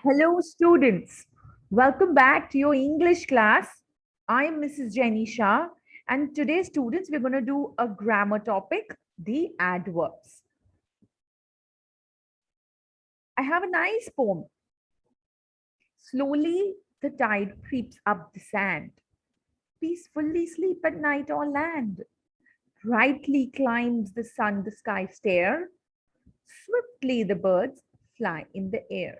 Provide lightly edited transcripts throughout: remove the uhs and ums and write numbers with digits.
Hello, students. Welcome back to your English class. I'm Mrs. Jenny Shah, and today, students, we're going to do a grammar topic, the adverbs. I have a nice poem. Slowly, the tide creeps up the sand. Peacefully sleep at night on land. Brightly climbs the sun, the sky stair. Swiftly, the birds fly in the air.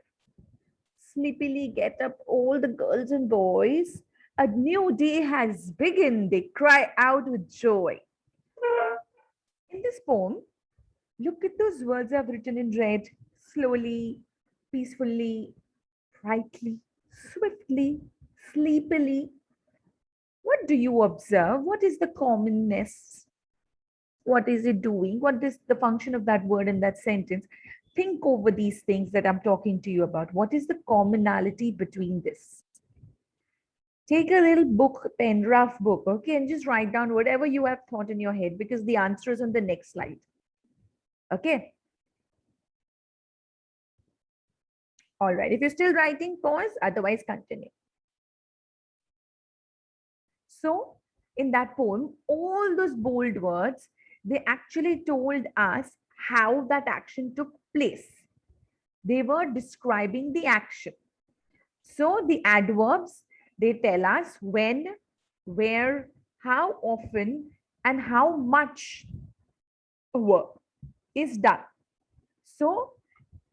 Sleepily get up all the girls and boys. A new day has begun, they cry out with joy. In this poem, look at those words I've written in red. Slowly, peacefully, brightly, swiftly, sleepily. What do you observe? What is the commonness? What is it doing? What is the function of that word in that sentence? Think over these things that I'm talking to you about. What is the commonality between this? Take a little book, pen, rough book, okay, and just write down whatever you have thought in your head because the answer is on the next slide. Okay. All right. If you're still writing, pause, otherwise continue. So, in that poem, all those bold words, they actually told us how that action took place. They were describing the action. So, the adverbs, they tell us when, where, how often, and how much work is done. So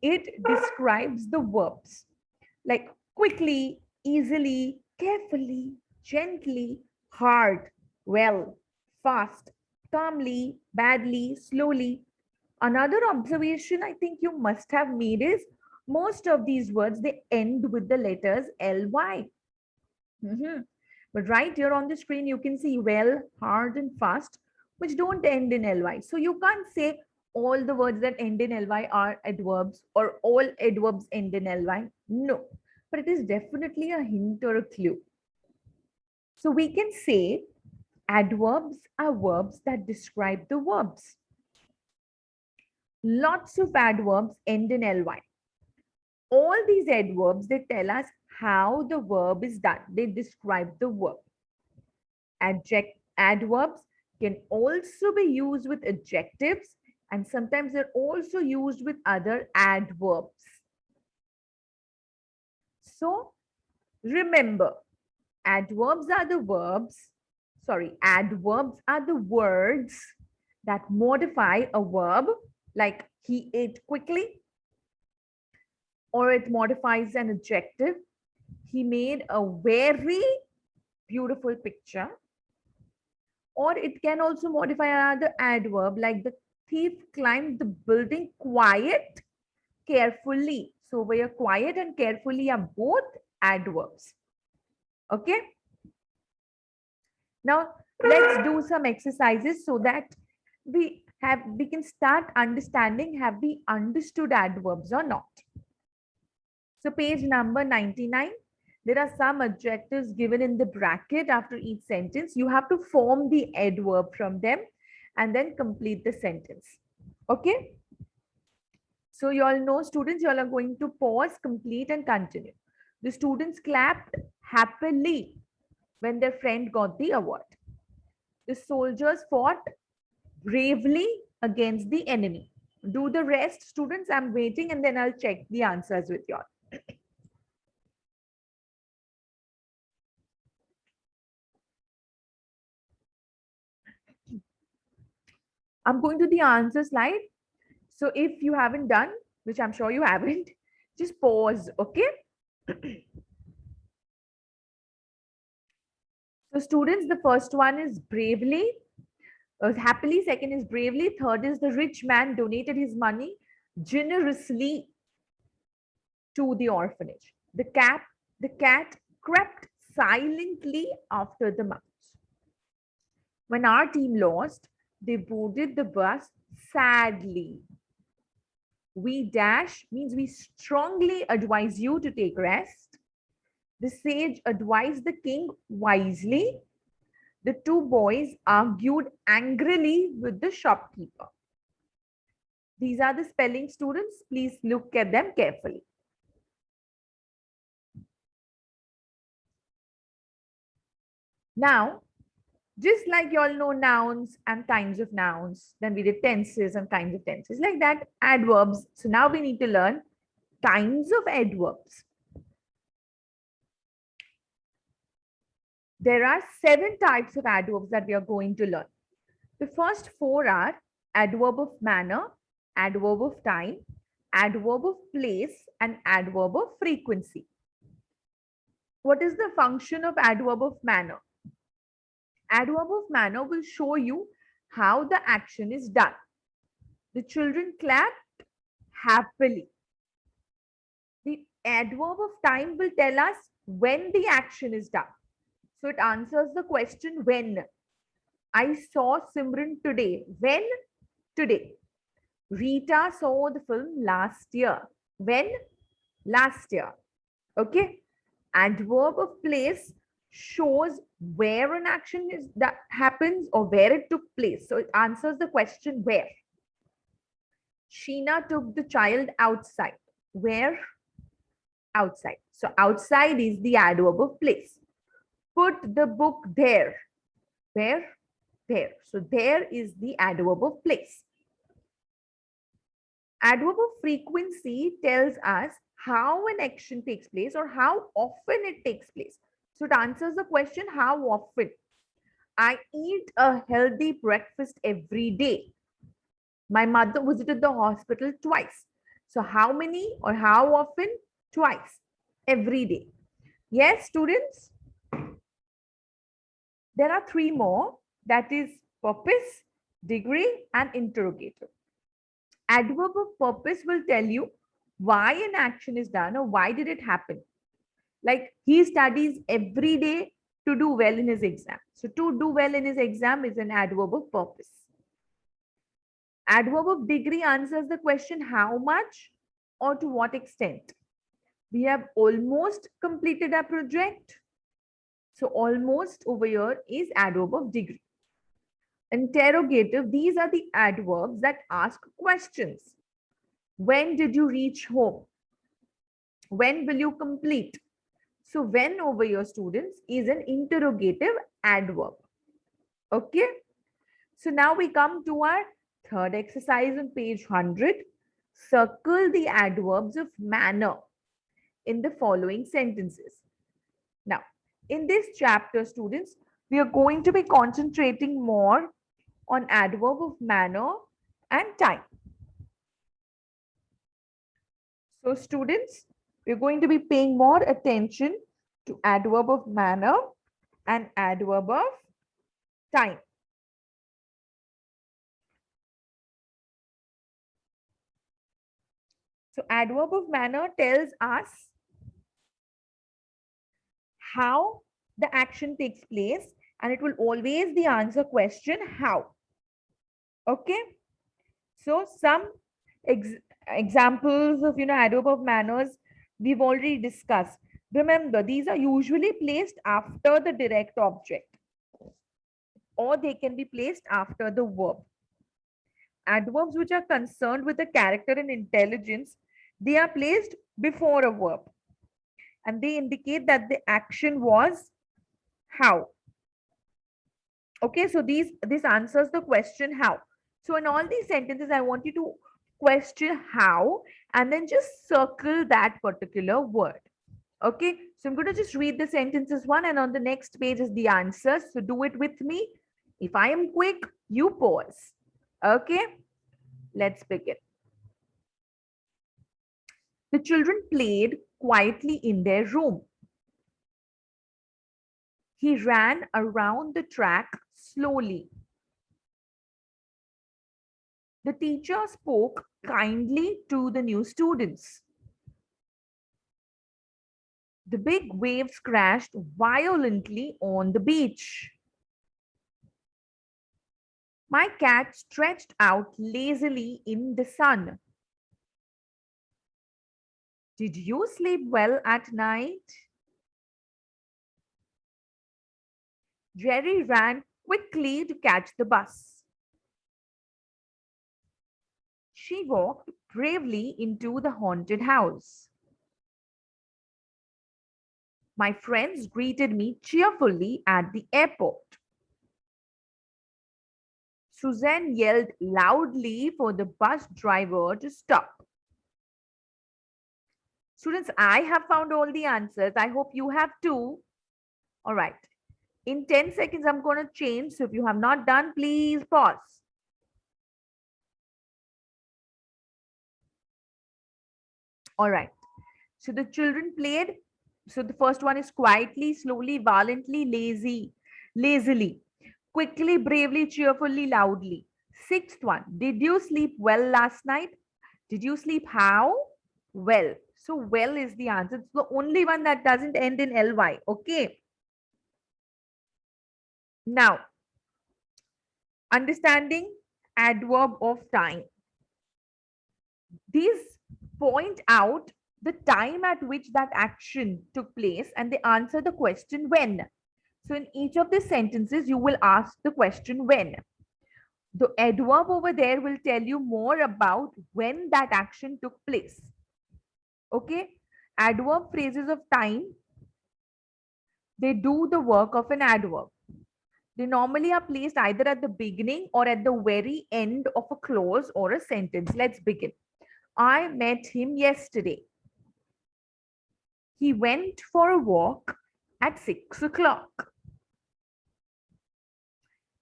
it describes the verbs like quickly, easily, carefully, gently, hard, well, fast, calmly, badly, slowly. Another observation I think you must have made is most of these words they end with the letters ly. But right here on the screen, you can see well, hard, and fast, which don't end in ly. So you can't say all the words that end in ly are adverbs or all adverbs end in ly. No, but it is definitely a hint or a clue. So we can say adverbs are verbs that describe the verbs. Lots of adverbs end in ly. All these adverbs, they tell us how the verb is done. They describe the verb. Adverbs can also be used with adjectives, and sometimes they're also used with other adverbs. So remember, adverbs are the words that modify a verb, like he ate quickly, or it modifies an adjective. He made a very beautiful picture. Or it can also modify another adverb, like the thief climbed the building quiet, carefully. So where quiet and carefully are both adverbs. Okay. Now let's do some exercises so that we can start understanding, have we understood adverbs or not. So page number 99. There are some adjectives given in the bracket after each sentence. You have to form the adverb from them and then complete the sentence. Okay. So you all know, students, you all are going to pause, complete, and continue. The students clapped happily when their friend got the award. The soldiers fought bravely against the enemy. Do the rest, students. I'm waiting and then I'll check the answers with you all. I'm going to the answer slide. So if you haven't done, which I'm sure you haven't, just pause, okay? So students, the first one is bravely, happily, second is bravely, third is the rich man donated his money generously to the orphanage. The cat crept silently after the mouse. When our team lost, they boarded the bus sadly. We dash means we strongly advise you to take rest. The sage advised the king wisely. The two boys argued angrily with the shopkeeper. These are the spelling, students. Please look at them carefully. Now, just like you all know nouns and kinds of nouns, then we did tenses and kinds of tenses, like that, adverbs. So now we need to learn kinds of adverbs. There are 7 types of adverbs that we are going to learn. The first 4 are adverb of manner, adverb of time, adverb of place, and adverb of frequency. What is the function of adverb of manner? Adverb of manner will show you how the action is done. The children clapped happily. The adverb of time will tell us when the action is done. So it answers the question when. I saw Simran today. When? Today. Rita saw the film last year. When? Last year. Okay. Adverb of place shows where an action is that happens or where it took place. So it answers the question where. Sheena took the child outside. Where? Outside. So outside is the adverb of place. Put the book there. Where? There. So there is the adverb of place. Adverb of frequency tells us how an action takes place or how often it takes place. So it answers the question how often. I eat a healthy breakfast every day. My mother visited the hospital twice. So how many or how often? Twice. Every day. Yes, students? There are 3 more. That is purpose, degree, and interrogative. Adverb of purpose will tell you why an action is done or why did it happen. Like he studies every day to do well in his exam. So to do well in his exam is an adverb of purpose. Adverb of degree answers the question how much or to what extent. We have almost completed our project. So almost over here is adverb of degree. Interrogative, these are the adverbs that ask questions. When did you reach home? When will you complete? So when over here, students, is an interrogative adverb. Okay. So now we come to our third exercise on page 100. Circle the adverbs of manner in the following sentences. Now, in this chapter, students, we are going to be concentrating more on adverb of manner and time. So students, we're going to be paying more attention to adverb of manner and adverb of time. So adverb of manner tells us how the action takes place and it will always the answer question how. Okay. So some examples of adverb of manners we've already discussed. Remember, these are usually placed after the direct object or they can be placed after the verb. Adverbs which are concerned with the character and intelligence, they are placed before a verb and they indicate that the action was how. Okay, so this answers the question how. So in all these sentences, I want you to question how and then just circle that particular word. Okay, so I'm going to just read the sentences one and on the next page is the answer. So do it with me. If I am quick, you pause. Okay, let's begin. The children played quietly in their room. He ran around the track slowly. The teacher spoke kindly to the new students. The big waves crashed violently on the beach. My cat stretched out lazily in the sun. Did you sleep well at night? Jerry ran quickly to catch the bus. She walked bravely into the haunted house. My friends greeted me cheerfully at the airport. Suzanne yelled loudly for the bus driver to stop. Students, I have found all the answers. I hope you have too. All right. In 10 seconds, I'm going to change. So if you have not done, please pause. All right. So the children played. So the first one is quietly, slowly, violently, lazily, quickly, bravely, cheerfully, loudly. Sixth one, did you sleep well last night? Did you sleep how? Well. So well is the answer. It's the only one that doesn't end in ly. Okay. Now, understanding adverb of time. These point out the time at which that action took place and they answer the question when. So in each of the sentences, you will ask the question when. The adverb over there will tell you more about when that action took place. Okay. Adverb phrases of time, they do the work of an adverb. They normally are placed either at the beginning or at the very end of a clause or a sentence. Let's begin. I met him yesterday. He went for a walk at 6 o'clock.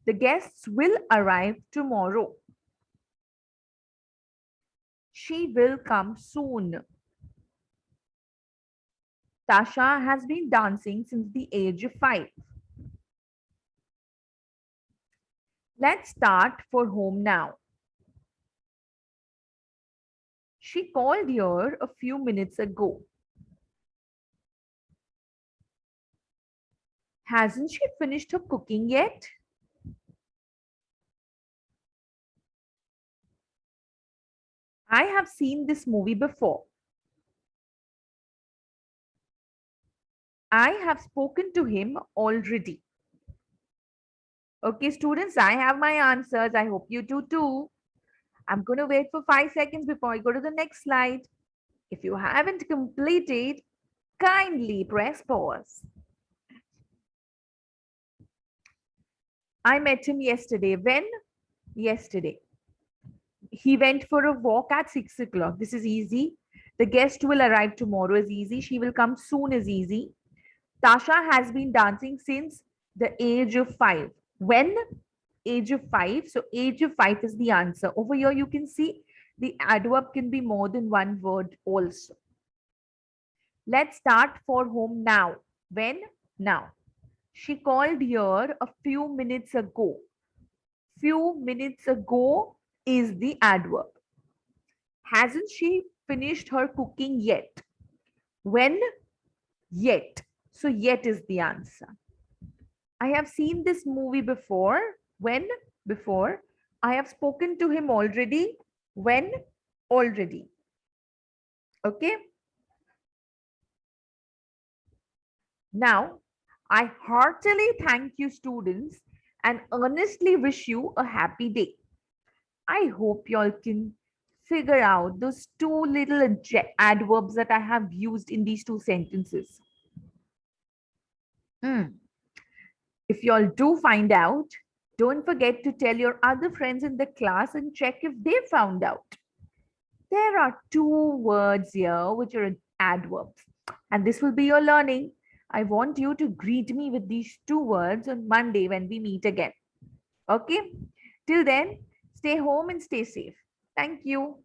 The guests will arrive tomorrow. She will come soon. Tasha has been dancing since the age of 5. Let's start for home now. She called here a few minutes ago. Hasn't she finished her cooking yet? I have seen this movie before. I have spoken to him already. Okay, students, I have my answers. I hope you do too. I'm going to wait for 5 seconds before I go to the next slide. If you haven't completed, kindly press pause. I met him yesterday. When? Yesterday. He went for a walk at 6 o'clock. This is easy. The guest will arrive tomorrow is easy. She will come soon is easy. Tasha has been dancing since the age of 5. When? Age of 5. So age of 5 is the answer. Over here, you can see the adverb can be more than one word also. Let's start for home now. When? Now. She called here a few minutes ago. Few minutes ago is the adverb. Hasn't she finished her cooking yet? When? Yet. So yet is the answer. I have seen this movie before. When? Before. I have spoken to him already. When? Already. Okay. Now, I heartily thank you, students, and earnestly wish you a happy day. I hope you all can figure out those two little adverbs that I have used in these two sentences. If you all do find out, don't forget to tell your other friends in the class and check if they found out. There are two words here which are adverbs, and this will be your learning. I want you to greet me with these two words on Monday when we meet again. Okay? Till then, stay home and stay safe. Thank you.